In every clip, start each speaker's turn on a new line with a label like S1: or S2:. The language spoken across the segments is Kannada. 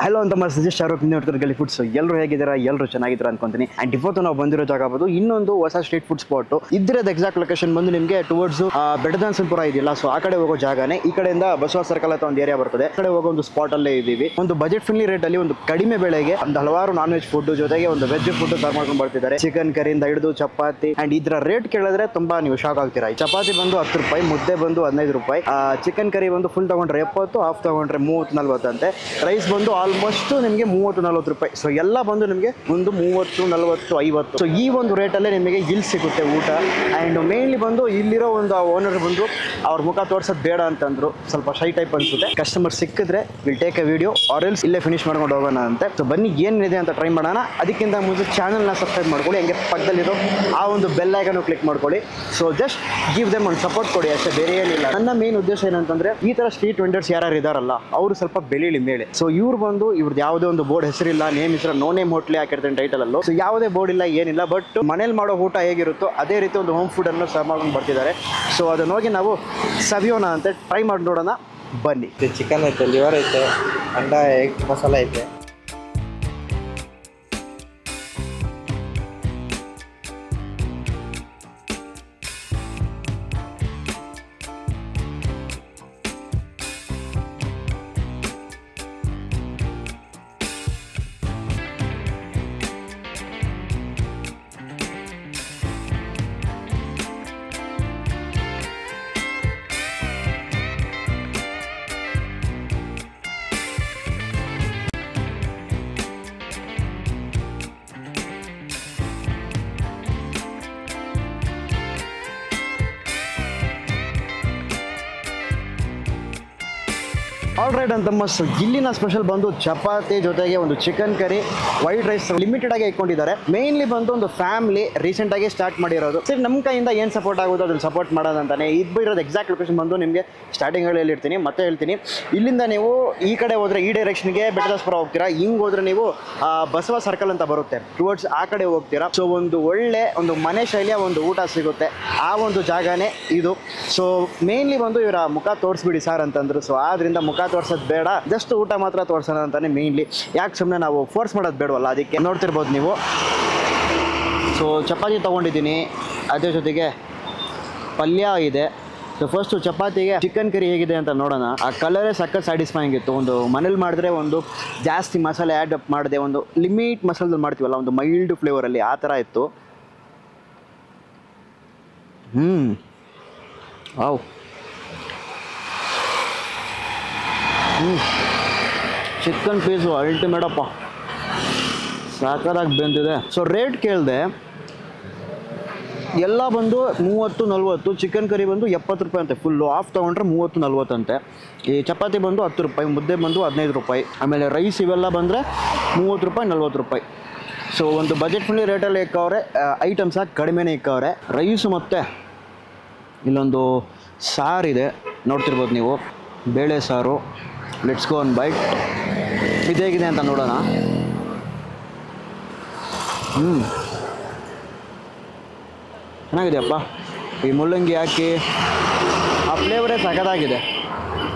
S1: ಹಲೋ ಅಂತ ಸಜೆಸ್ಟ್ ಶಾರುಖ್ ಗಲಿ ಫುಡ್ಸ್ ಎಲ್ಲರೂ ಹೇಗಿದ್ದೀರಾ ಎಲ್ಲರೂ ಚೆನ್ನಾಗಿದ್ದೀರಾ ಅನ್ಕೊಂತೀನಿ ಅಂಡ್ ಇವತ್ತು ನಾವು ಬಂದಿರೋ ಜಾಗ ಬಂದು ಇನ್ನೊಂದು ಹೊಸ ಸ್ಟ್ರೀಟ್ ಫುಡ್ ಸ್ಪಾಟ್ ಇದ್ರದ್ದು ಎಕ್ಸಾಕ್ಟ್ ಲೊಕೇಶನ್ ಬಂದು ನಿಮಗೆ ಟುವರ್ಡ್ಸ್ ಬೆಡದಾನ್ಸನ್ಪುರ ಇದೆಯಲ್ಲ ಸೊ ಆ ಕಡೆ ಹೋಗೋ ಜಾಗನೇ ಈ ಕಡೆಯಿಂದ ಬಸವ ಸರ್ಕಲ್ ಅಂತ ಒಂದು ಏರಿಯಾ ಬರ್ತದೆ ಆ ಕಡೆ ಹೋಗೋ ಒಂದು ಸ್ಪಾಟ್ ಅಲ್ಲೇ ಇದೀವಿ ಒಂದು ಬಜೆಟ್ ಫ್ರೆಂಡ್ಲಿ ರೇಟ್ ಅಲ್ಲಿ ಒಂದು ಕಡಿಮೆ ಬೆಲೆಗೆ ಒಂದು ಹಲವಾರು ನಾನ್ ವೆಜ್ ಫುಡ್ ಜೊತೆಗೆ ಒಂದು ವೆಜ್ ಫುಡ್ ಸರ್ವ್ ಮಾಡ್ಕೊಂಡು ಬರ್ತಿದ್ದಾರೆ ಚಿಕನ್ ಕರಿಯಿಂದ ಹಿಡಿದು ಚಪಾತಿ ಅಂಡ್ ಇದರ ರೇಟ್ ಕೇಳಿದ್ರೆ ತುಂಬಾ ನೀವು ಶಾಕ್ ಆಗ್ತೀರಾ ಈ ಚಪಾತಿ ಬಂದು 10 ರೂಪಾಯಿ ಮುದ್ದೆ ಬಂದು 15 ರೂಪಾಯಿ ಚಿಕನ್ ಕರಿ ಬಂದು ಫುಲ್ ತಗೊಂಡ್ರೆ 70 ಹಾಫ್ ತಗೊಂಡ್ರೆ 30-40 ಅಂತೆ ರೈಸ್ ಬಂದು ಆಲ್ಮೋಸ್ಟ್ ನಿಮಗೆ 30-40 ರೂಪಾಯಿ ಸೊ ಎಲ್ಲ ಬಂದು ನಿಮಗೆ ಒಂದು 30-40-50 ಸೊ ಈ ಒಂದು ರೇಟಲ್ಲೇ ನಿಮಗೆ ಇಲ್ಲಿ ಸಿಗುತ್ತೆ ಊಟ ಆ್ಯಂಡ್ ಮೇನ್ಲಿ ಬಂದು ಇಲ್ಲಿರೋ ಒಂದು ಓನರ್ ಬಂದು ಅವ್ರ ಮುಖ ತೋರ್ಸೋದು ಬೇಡ ಅಂತಂದ್ರು ಸ್ವಲ್ಪ ಶೈ ಟೈಪ್ ಅನ್ಸುತ್ತೆ ಕಸ್ಟಮರ್ ಸಿಕ್ಕಿದ್ರೆ will take a video or else ಇಲ್ಲೇ ಫಿನಿಶ್ ಮಾಡ್ಕೊಂಡು ಹೋಗೋಣ ಅಂತೆ ಸೊ ಬನ್ನಿ ಏನಿದೆ ಅಂತ ಟ್ರೈ ಮಾಡೋಣ ಅದಕ್ಕಿಂತ ಮುಂಚೆ ಚಾನಲ್ನ ಸಬ್ಸ್ಕ್ರೈಬ್ ಮಾಡ್ಕೊಳ್ಳಿ ಹಂಗೆ ಪಕ್ಕದಲ್ಲಿರೋ ಆ ಒಂದು ಬೆಲ್ ಐಕನ್ ಕ್ಲಿಕ್ ಮಾಡ್ಕೊಳ್ಳಿ ಸೊ ಜಸ್ಟ್ ಗಿವ್ ದೆಮ್ ಒಂದು ಸಪೋರ್ಟ್ ಕೊಡಿ ಅಷ್ಟೇ ಬೇರೆ ಏನಿಲ್ಲ ನನ್ನ ಮೇನ್ ಉದ್ದೇಶ ಏನಂತಂದ್ರೆ ಈ ತರ ಸ್ಟ್ರೀಟ್ ವೆಂಡರ್ಸ್ ಯಾರು ಇದಾರಲ್ಲ ಅವರು ಸ್ವಲ್ಪ ಬೆಳೀಲಿ ಮೇಲೆ ಸೊ ಇವ್ರು ಬಂದು ಇವ್ರದ್ದು ಯಾವುದೇ ಒಂದು ಬೋರ್ಡ್ ಹೆಸರಿಲ್ಲ ನೇಮ್ ಹೆಸರು ನೋ ನೇಮ್ ಹೋಟ್ಲಿ ಹಾಕಿರ್ತೀನಿ ಟೈಟಲ್ ಅಲ್ಲೂ ಸೊ ಯಾವುದೇ ಬೋರ್ಡ್ ಇಲ್ಲ ಏನಿಲ್ಲ ಬಟ್ ಮನೇಲಿ ಮಾಡೋ ಊಟ ಹೇಗಿರುತ್ತೋ ಅದೇ ರೀತಿ ಒಂದು ಹೋಮ್ ಫುಡ್ ಅನ್ನು ಸರ್ವ್ ಮಾಡ್ಕೊಂಡು ಬರ್ತಿದ್ದಾರೆ ಸೊ ಅದನ್ನ ಹೋಗಿ ನಾವು ಸವಿಯೋಣ ಅಂತ ಟ್ರೈ ಮಾಡಿ ನೋಡೋಣ ಬನ್ನಿ
S2: ಚಿಕನ್ ಐತೆ ಲಿವರ್ ಐತೆ ಅಂಡ ಎಗ್ ಮಸಾಲ ಐತೆ
S1: ಆಲ್ ರೈಟ್ ಅಂತ ಸೊ ಇಲ್ಲಿನ ಸ್ಪೆಷಲ್ ಬಂದು ಚಪಾತಿ ಜೊತೆಗೆ ಒಂದು chicken curry white rice limited ಆಗಿ ಇಟ್ಕೊಂಡಿದ್ದಾರೆ ಮೇನ್ಲಿ ಬಂದು ಒಂದು ಫ್ಯಾಮಿಲಿ ರೀಸೆಂಟ್ ಆಗಿ ಸ್ಟಾರ್ಟ್ ಮಾಡಿರೋದು ಸರಿ ನಮ್ಮ ಕೈಯಿಂದ ಏನು ಸಪೋರ್ಟ್ ಆಗೋದು ಅದನ್ನು ಸಪೋರ್ಟ್ ಮಾಡೋದಂತಾನೆ ಇದು ಇರೋದು ಎಕ್ಸಾಕ್ಟ್ ಲೊಕೇಶನ್ ಬಂದು ನಿಮಗೆ ಸ್ಟಾರ್ಟಿಂಗ್ ಹೇಳಿರ್ತೀನಿ ಮತ್ತೆ ಹೇಳ್ತೀನಿ ಇಲ್ಲಿಂದ ನೀವು ಈ ಕಡೆ ಹೋದ್ರೆ ಈ ಡೈರೆಕ್ಷನ್ಗೆ ಬೆಟ್ಟದಾಸ್ಪುರ ಹೋಗ್ತೀರಾ ಹಿಂಗೆ ಹೋದ್ರೆ ನೀವು ಬಸವ ಸರ್ಕಲ್ ಅಂತ ಬರುತ್ತೆ ಟುವರ್ಡ್ಸ್ ಆ ಕಡೆ ಹೋಗ್ತೀರಾ ಸೊ ಒಂದು ಒಳ್ಳೆ ಒಂದು ಮನೆ ಶೈಲಿಯ ಒಂದು ಊಟ ಸಿಗುತ್ತೆ ಆ ಒಂದು ಜಾಗನೇ ಇದು ಸೊ ಮೇನ್ಲಿ ಬಂದು ಇವರ ಮುಖ ತೋರಿಸ್ಬಿಡಿ ಸರ್ ಅಂತಂದ್ರು ಸೊ ಆದ್ರಿಂದ ಮುಖ ತೋರ್ಸೋದು ಬೇಡ ಜಸ್ಟ್ ಊಟ ಮಾತ್ರ ತೋರ್ಸೋಣ ಅಂತಾನೆ ಮೇನ್ಲಿ ಯಾಕೆ ಸುಮ್ಮನೆ ನಾವು ಫೋರ್ಸ್ ಮಾಡೋದು ಬೇಡವಲ್ಲ ಅದಕ್ಕೆ ನೋಡ್ತಿರ್ಬೋದು ನೀವು ಸೊ ಚಪಾತಿ ತೊಗೊಂಡಿದ್ದೀನಿ ಅದೇ ಜೊತೆಗೆ ಪಲ್ಯ ಇದೆ ಸೊ ಫಸ್ಟು ಚಪಾತಿಗೆ ಚಿಕನ್ ಕರಿ ಹೇಗಿದೆ ಅಂತ ನೋಡೋಣ ಆ ಕಲರೇ ಸಖತ್ ಸ್ಯಾಟಿಸ್ಫೈಯಿಂಗ್ ಇತ್ತು ಒಂದು ಮನೇಲಿ ಮಾಡಿದ್ರೆ ಒಂದು ಜಾಸ್ತಿ ಮಸಾಲೆ ಆ್ಯಡ್ ಅಪ್ ಮಾಡಿದೆ ಒಂದು ಲಿಮಿಟ್ ಮಸಾಲದಲ್ಲಿ ಮಾಡ್ತೀವಲ್ಲ ಒಂದು ಮೈಲ್ಡ್ ಫ್ಲೇವರಲ್ಲಿ ಆ ಥರ ಇತ್ತು ವಾವ್ ಚಿಕನ್ ಪೀಸು ಅಲ್ಟಿಮೇಟಪ್ಪ ಸಾಕಾಗಿ ಬೆಂದಿದೆ ಸೊ ರೇಟ್ ಕೇಳಿದೆ ಎಲ್ಲ ಬಂದು 30-40 ಚಿಕನ್ ಕರಿ ಬಂದು 70 ರೂಪಾಯಿ ಅಂತೆ ಫುಲ್ಲು ಆಫ್ ತೊಗೊಂಡ್ರೆ 30-40 ಅಂತೆ ಈ ಚಪಾತಿ ಬಂದು 10 ರೂಪಾಯಿ ಮುದ್ದೆ ಬಂದು 15 ರೂಪಾಯಿ ಆಮೇಲೆ ರೈಸ್ ಇವೆಲ್ಲ ಬಂದರೆ 30 ರೂಪಾಯಿ 40 ರೂಪಾಯಿ ಸೊ ಒಂದು ಬಜೆಟ್ ಫ್ರೆಂಡ್ಲಿ ರೇಟಲ್ಲಿ ಇಕ್ಕವ್ರೆ ಐಟಮ್ಸ್ ಆಗಿ ಕಡಿಮೆನೇ ಇಕ್ಕವ್ರೆ ರೈಸು ಮತ್ತು ಇಲ್ಲೊಂದು ಸಾರಿದೆ ನೋಡ್ತಿರ್ಬೋದು ನೀವು ಬೇಳೆ ಸಾರು ಲೆಟ್ಸ್ ಗೋ ಒನ್ ಬೈಟ್ ಇದು ಹೇಗಿದೆ ಅಂತ ನೋಡೋಣ ಚೆನ್ನಾಗಿದೆಯಪ್ಪ ಈ ಮುಳ್ಳಂಗಿ ಹಾಕಿ ಆ ಫ್ಲೇವರೇ ಸಖತ್ತಾಗಿದೆ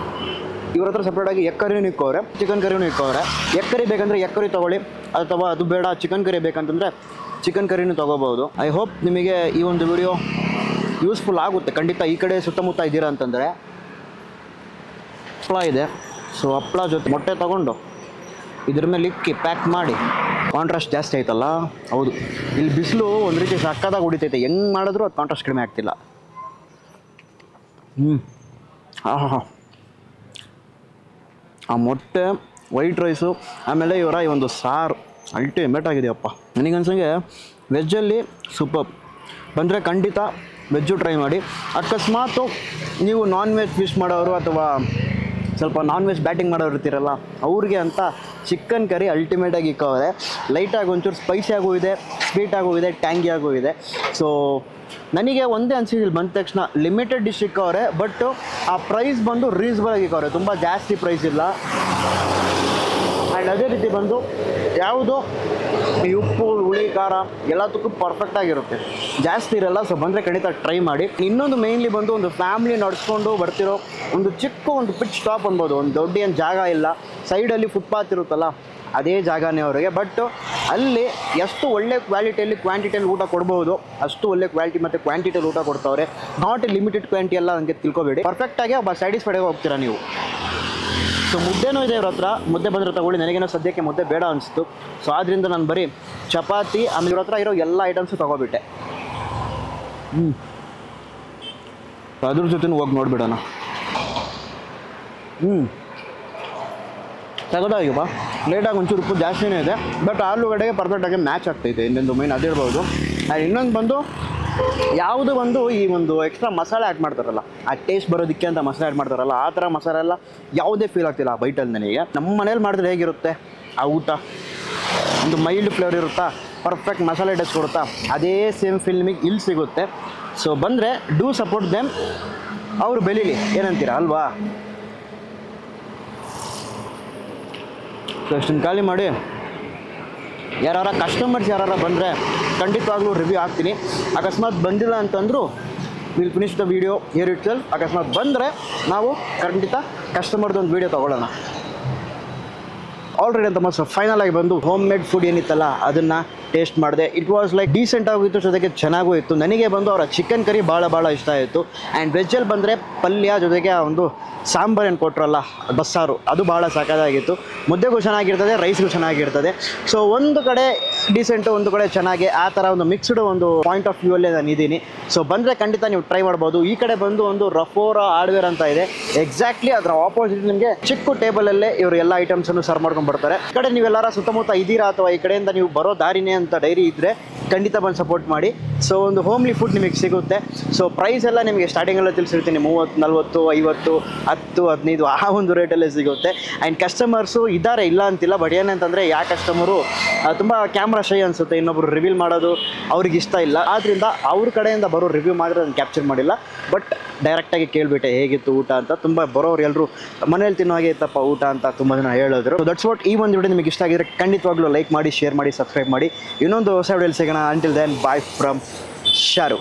S1: ಇವ್ರ ಹತ್ರ ಸಪ್ರೇಟಾಗಿ ಎಗ್ ಕರಿನೂ ಇಕ್ಕವ್ರೆ ಚಿಕನ್ ಕರಿನೂ ಇಕ್ಕವ್ರೆ ಎಗ್ ಕರಿ ಬೇಕಂದರೆ ಎಗ್ ಕರಿ ತೊಗೊಳ್ಳಿ ಅಥವಾ ಅದು ಬೇಡ ಚಿಕನ್ ಕರಿ ಬೇಕಂತಂದರೆ ಚಿಕನ್ ಕರಿನೂ ತೊಗೋಬೋದು ಐ ಹೋಪ್ ನಿಮಗೆ ಈ ಒಂದು ವಿಡಿಯೋ ಯೂಸ್ಫುಲ್ ಆಗುತ್ತೆ ಖಂಡಿತ ಈ ಕಡೆ ಸುತ್ತಮುತ್ತ ಇದ್ದೀರಾ ಅಂತಂದರೆ ಹಪ್ಪಳ ಇದೆ ಸೊ ಹಪ್ಪಳ ಜೊತೆ ಮೊಟ್ಟೆ ತೊಗೊಂಡು ಇದ್ರ ಮೇಲೆ ಇಕ್ಕಿ ಪ್ಯಾಕ್ ಮಾಡಿ ಕಾಂಟ್ರಾಸ್ಟ್ ಜಾಸ್ತಿ ಆಯ್ತಲ್ಲ ಹೌದು ಇಲ್ಲಿ ಬಿಸಿಲು ಒಂದು ರೀತಿ ಸಕ್ಕತ್ತಾಗಿ ಹೊಡಿತೈತೆ ಹೆಂಗೆ ಮಾಡಿದ್ರು ಅದು ಕಾಂಟ್ರಾಸ್ಟ್ ಕಡಿಮೆ ಆಗ್ತಿಲ್ಲ ಆ ಮೊಟ್ಟೆ ವೈಟ್ ರೈಸು ಆಮೇಲೆ ಇವರ ಈ ಒಂದು ಸಾರು ಅಲ್ಟಿಮೇಟ್ ಆಗಿದೆಯಪ್ಪ ನನಗನ್ಸಂಗೆ ವೆಜ್ಜಲ್ಲಿ ಸೂಪರ್ ಬಂದರೆ ಖಂಡಿತ ವೆಜ್ಜು ಟ್ರೈ ಮಾಡಿ ಅಕಸ್ಮಾತು ನೀವು ನಾನ್ ವೆಜ್ ಫಿಶ್ ಮಾಡೋರು ಅಥವಾ ಸ್ವಲ್ಪ ನಾನ್ ವೆಜ್ ಬ್ಯಾಟಿಂಗ್ ಮಾಡೋರು ಇರ್ತೀರಲ್ಲ ಅವ್ರಿಗೆ ಅಂತ ಚಿಕನ್ ಕರಿ ಅಲ್ಟಿಮೇಟಾಗಿ ಇಕ್ಕವ್ರೆ ಲೈಟಾಗಿ ಒಂಚೂರು ಸ್ಪೈಸಿಯಾಗೂ ಇದೆ ಸ್ವೀಟಾಗೂ ಇದೆ ಟ್ಯಾಂಗಿಯಾಗೂ ಇದೆ ಸೊ ನನಗೆ ಒಂದೇ ಅನಿಸಿದ್ದು ಇಲ್ಲಿ ಬಂದ ತಕ್ಷಣ ಲಿಮಿಟೆಡ್ ಡಿಶ್ ಇಕ್ಕವ್ರೆ ಬಟ್ ಆ ಪ್ರೈಸ್ ಬಂದು ರೀಸನಬಲ್ ಆಗಿ ಇಕ್ಕವ್ರೆ ತುಂಬ ಜಾಸ್ತಿ ಪ್ರೈಸ್ ಇಲ್ಲ ಆ್ಯಂಡ್ ಅದೇ ರೀತಿ ಬಂದು ಯಾವುದು ಈ ಉಪ್ಪು ಹುಳಿ ಖಾರ ಎಲ್ಲದಕ್ಕೂ ಪರ್ಫೆಕ್ಟಾಗಿರುತ್ತೆ, ಜಾಸ್ತಿ ಇರಲ್ಲ. ಸೊ ಬಂದರೆ ಖಂಡಿತ ಟ್ರೈ ಮಾಡಿ. ಇನ್ನೊಂದು ಮೇಯ್ನ್ಲಿ ಬಂದು ಒಂದು ಫ್ಯಾಮ್ಲಿ ನಡ್ಸ್ಕೊಂಡು ಬರ್ತಿರೋ ಒಂದು ಚಿಕ್ಕ ಒಂದು ಪಿಚ್ ಸ್ಟಾಪ್ ಅನ್ಬೋದು. ಒಂದು ದೊಡ್ಡ ಏನು ಜಾಗ ಇಲ್ಲ, ಸೈಡಲ್ಲಿ ಫುಟ್ಪಾತ್ ಇರುತ್ತಲ್ಲ ಅದೇ ಜಾಗನೇ ಅವರಿಗೆ. ಬಟ್ ಅಲ್ಲಿ ಎಷ್ಟು ಒಳ್ಳೆ ಕ್ವಾಲಿಟಿಯಲ್ಲಿ ಕ್ವಾಂಟಿಟಿಯಲ್ಲಿ ಊಟ ಕೊಡ್ಬೋದು, ಅಷ್ಟು ಒಳ್ಳೆ ಕ್ವಾಲಿಟಿ ಮತ್ತು ಕ್ವಾಂಟಿಟಿಯಲ್ಲಿ ಊಟ ಕೊಡ್ತಾವ್ರೆ. ನಾಟ್ ಲಿಮಿಟೆಡ್ ಕ್ವಾಂಟಿಟಿ ಎಲ್ಲ ನನಗೆ ತಿಳ್ಕೊಬೇಡಿ, ಪರ್ಫೆಕ್ಟಾಗಿ ಒಬ್ಬ ಸ್ಯಾಟಿಸ್ಫೈಡಾಗಿ ಹೋಗ್ತೀರಾ ನೀವು. ಸೊ ಮುದ್ದೆನೂ ಇದೆ ಇವ್ರ ಹತ್ರ, ಮುದ್ದೆ ಬಂದರೆ ತಗೊಳ್ಳಿ. ನನಗೇನೋ ಸದ್ಯಕ್ಕೆ ಮುದ್ದೆ ಬೇಡ ಅನಿಸ್ತು. ಸೊ ಆದ್ದರಿಂದ ನಾನು ಬರೀ ಚಪಾತಿ ಆಮೇಲೆ ಇವ್ರ ಹತ್ರ ಇರೋ ಎಲ್ಲ ಐಟಮ್ಸು ತೊಗೊಬಿಟ್ಟೆ. ಅದ್ರ ಜೊತೆ ಹೋಗಿ ನೋಡಿಬಿಡೋಣ. ತಗೋದಾಗಿಪ್ಪ ಲೇಟಾಗಿ ಒಂಚೂರು ಉಪ್ಪು ಜಾಸ್ತಿನೇ ಇದೆ, ಬಟ್ ಆಲೂಗಡ್ಡೆಗೆ ಪರ್ಫೆಕ್ಟಾಗಿ ಮ್ಯಾಚ್ ಆಗ್ತೈತೆ. ಇನ್ನೊಂದು ಮೈನ್ ಅದಿರ್ಬೋದು. ಇನ್ನೊಂದು ಬಂದು ಯಾವುದು ಒಂದು ಈ ಒಂದು ಎಕ್ಸ್ಟ್ರಾ ಮಸಾಲೆ ಆ್ಯಡ್ ಮಾಡ್ತಾರಲ್ಲ, ಆ ಟೇಸ್ಟ್ ಬರೋದಕ್ಕೆ ಅಂತ ಮಸಾಲೆ ಆ್ಯಡ್ ಮಾಡ್ತಾರಲ್ಲ, ಆ ಥರ ಮಸಾಲೆ ಎಲ್ಲ ಯಾವುದೇ ಫೀಲ್ ಆಗ್ತಿಲ್ಲ ಆ ಬೈಟಲ್ಲಿ ನನಗೆ. ನಮ್ಮ ಮನೇಲಿ ಮಾಡಿದ್ರೆ ಹೇಗಿರುತ್ತೆ ಆ ಊಟ, ಒಂದು ಮೈಲ್ಡ್ ಫ್ಲೇವರ್ ಇರುತ್ತಾ, ಪರ್ಫೆಕ್ಟ್ ಮಸಾಲೆ ಟೇಸ್ಟ್ ಕೊಡುತ್ತಾ, ಅದೇ ಸೇಮ್ ಫೀಲ್ಮಿಗೆ ಇಲ್ಲಿ ಸಿಗುತ್ತೆ. ಸೊ ಬಂದರೆ ಡೂ ಸಪೋರ್ಟ್ ದೆಮ್, ಅವರು ಬೆಳೀಲಿ, ಏನಂತೀರಾ ಅಲ್ವಾ? ಸೊ ಅಷ್ಟನ್ನು ಖಾಲಿ ಮಾಡಿ ಯಾರು ಕಸ್ಟಮರ್ಸ್ ಯಾರು ಬಂದರೆ ಖಂಡಿತವಾಗ್ಲೂ ರಿವ್ಯೂ ಹಾಕ್ತೀನಿ. ಅಕಸ್ಮಾತ್ ಬಂದಿಲ್ಲ ಅಂತಂದರೂ will finish the video here it self. ಅಕಸ್ಮಾತ್ ಬಂದರೆ ನಾವು ಖಂಡಿತ ಕಸ್ಟಮರ್ದೊಂದು ವೀಡಿಯೋ ತೊಗೊಳ್ಳೋಣ. ಆಲ್ರೆಡಿ ಅಂತ ಮಸ್ತ್ ಫೈನಲ್ ಆಗಿ ಬಂದು ಹೋಮ್ ಮೇಡ್ ಫುಡ್ ಏನಿತ್ತಲ್ಲ ಅದನ್ನು ಟೇಸ್ಟ್ ಮಾಡಿದೆ. ಇಟ್ ವಾಸ್ ಲೈಕ್ ಡೀಸೆಂಟ್ ಆಗಿತ್ತು, ಜೊತೆಗೆ ಚೆನ್ನಾಗೂ ಇತ್ತು. ನನಗೆ ಬಂದು ಅವರ ಚಿಕನ್ ಕರಿ ಭಾಳ ಇಷ್ಟ ಆಯಿತು. ಆ್ಯಂಡ್ ವೆಜ್ಜಲ್ಲಿ ಬಂದರೆ ಪಲ್ಯ ಜೊತೆಗೆ ಆ ಒಂದು ಸಾಂಬಾರು ಏನು ಕೊಟ್ಟರಲ್ಲ ಬಸ್ಸಾರು, ಅದು ಭಾಳ ಸಾಕಾಗಿತ್ತು. ಮುದ್ದೆಗೂ ಚೆನ್ನಾಗಿರ್ತದೆ, ರೈಸ್ಗೂ ಚೆನ್ನಾಗಿರ್ತದೆ. ಸೊ ಒಂದು ಕಡೆ ಡೀಸೆಂಟು, ಒಂದು ಕಡೆ ಚೆನ್ನಾಗಿ, ಆ ಥರ ಒಂದು ಮಿಕ್ಸ್ಡ್ ಒಂದು ಪಾಯಿಂಟ್ ಆಫ್ ವ್ಯೂ ಅಲ್ಲೇ ನಾನು ಇದ್ದೀನಿ. ಸೊ ಬಂದರೆ ಖಂಡಿತ ನೀವು ಟ್ರೈ ಮಾಡ್ಬೋದು. ಈ ಕಡೆ ಬಂದು ಒಂದು ರಫೋರಾ ಹಾರ್ಡ್ವೇರ್ ಅಂತ ಇದೆ, ಎಕ್ಸಾಕ್ಟ್ಲಿ ಅದರ ಆಪೋಸಿಟ್ ನಿಮಗೆ ಚಿಕ್ಕ ಟೇಬಲಲ್ಲೇ ಇವರು ಎಲ್ಲ ಐಟಮ್ಸನ್ನು ಸರ್ವ್ ಮಾಡ್ಕೊಂಡು ಬರ್ತಾರೆ. ಈ ಕಡೆ ನೀವೆಲ್ಲರ ಸುತ್ತಮುತ್ತ ಇದ್ದೀರಾ ಅಥವಾ ಈ ಕಡೆಯಿಂದ ನೀವು ಬರೋ ದಾರಿನೇ ಅಂತ ಡೈರಿ ಇದ್ದರೆ ಖಂಡಿತ ಬಂದು ಸಪೋರ್ಟ್ ಮಾಡಿ. ಸೊ ಒಂದು ಹೋಮ್ಲಿ ಫುಡ್ ನಿಮಗೆ ಸಿಗುತ್ತೆ. ಸೊ ಪ್ರೈಸ್ ಎಲ್ಲ ನಿಮಗೆ ಸ್ಟಾರ್ಟಿಂಗೆಲ್ಲ ತಿಳಿಸಿರ್ತೀನಿ, 30, 40, 50, 10, 15 ಆ ಒಂದು ರೇಟಲ್ಲೇ ಸಿಗುತ್ತೆ. ಆ್ಯಂಡ್ ಕಸ್ಟಮರ್ಸು ಇದ್ದಾರೆ, ಇಲ್ಲ ಅಂತಿಲ್ಲ. ಬಟ್ ಏನಂತಂದರೆ ಯಾವ ಕಸ್ಟಮರು ತುಂಬ ಕ್ಯಾಮ್ರಾ ಶೈ ಅನಿಸುತ್ತೆ, ಇನ್ನೊಬ್ರು ರಿವೀಲ್ ಮಾಡೋದು ಅವ್ರಿಗೆ ಇಷ್ಟ ಇಲ್ಲ. ಆದ್ದರಿಂದ ಅವ್ರ ಕಡೆಯಿಂದ ಬರೋ ರಿವ್ಯೂ ಮಾತ್ರ ನಾನು ಕ್ಯಾಪ್ಚರ್ ಮಾಡಿಲ್ಲ, ಬಟ್ ಡೈರೆಕ್ಟಾಗಿ ಕೇಳಿಬಿಟ್ಟೆ ಹೇಗಿತ್ತು ಊಟ ಅಂತ. ತುಂಬ ಬರೋರು ಎಲ್ಲರೂ ಮನೇಲಿ ತಿನ್ನೋ ಹಾಗೆ ಇತ್ತಪ್ಪ ಊಟ ಅಂತ ತುಂಬ ಜನ ಹೇಳಿದ್ರು. That's what. ಈ ಒಂದು ವಿಡಿಯೋ ನಿಮಗೆ ಇಷ್ಟ ಆಗಿದ್ರೆ ಖಂಡಿತವಾಗ್ಲೂ ಲೈಕ್ ಮಾಡಿ, ಶೇರ್ ಮಾಡಿ, ಸಬ್ಸ್ಕ್ರೈಬ್ ಮಾಡಿ. ಇನ್ನೊಂದು ಹೊಸ ವಿಡಿಯೋಲಿ ಸಿಗೋಣ. Until then bye from Sharu.